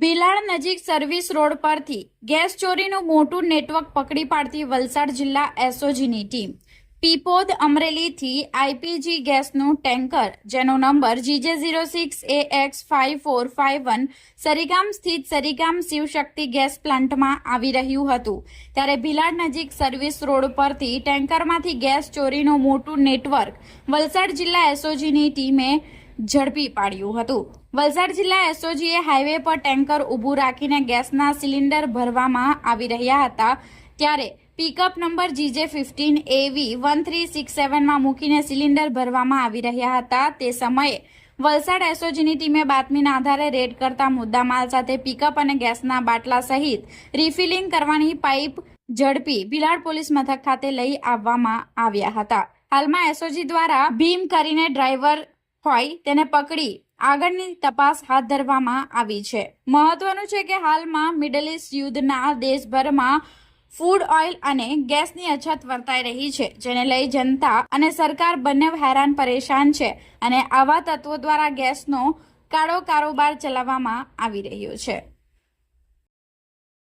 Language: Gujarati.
ભિલાડ નજીક સર્વિસ રોડ પરથી ગેસ ચોરીનું મોટું નેટવર્ક પકડી પાડતી વલસાડ જિલ્લા એસઓજીની ટીમ પીપોદ અમરેલીથી આઈપીજી ગેસનું ટેન્કર જેનો નંબર GJ06AX5451 સરીગામ સ્થિત સરીગામ શિવશક્તિ ગેસ પ્લાન્ટમાં આવી રહ્યું હતું ત્યારે ભિલાડ નજીક સર્વિસ રોડ પરથી ટેન્કરમાંથી ગેસ ચોરીનું મોટું નેટવર્ક વલસાડ જિલ્લા એસઓજીની ટીમે ઝડપી પાડ્યું હતું। વલસાડ જિલ્લા એસઓજીએ હાઈવે પર ટેન્કર ઊભું રાખીને ગેસના સિલિન્ડર ભરવામાં આવી રહ્યા હતા ત્યારે પિકઅપ નંબર GJ15AV1367 માં મૂકીને સિલિન્ડર ભરવામાં આવી રહ્યા હતા તે સમયે વલસાડ એસઓજીની ટીમે બાતમીના આધારે રેડ કરતા મુદ્દામાલ સાથે પિકઅપ અને ગેસના બાટલા સહિત રિફિલિંગ કરવાની પાઇપ ઝડપી ભિલાડ પોલીસ મથક ખાતે લઈ આવવામાં આવ્યા હતા। હાલમાં એસઓજી દ્વારા ભીમ કરીને ડ્રાઈવર હોય તેને પકડી આગળની તપાસ હાથ ધરવામાં આવી છે। મહત્વનું છે કે હાલમાં મિડલ ઇસ્ટ યુદ્ધના દેશભરમાં ફૂડ ઓઇલ અને ગેસની અછત વર્તાઈ રહી છે જેને લઈ જનતા અને સરકાર બંને હેરાન પરેશાન છે અને આવા તત્વો દ્વારા ગેસનો કાળો કારોબાર ચલાવવામાં આવી રહ્યો છે।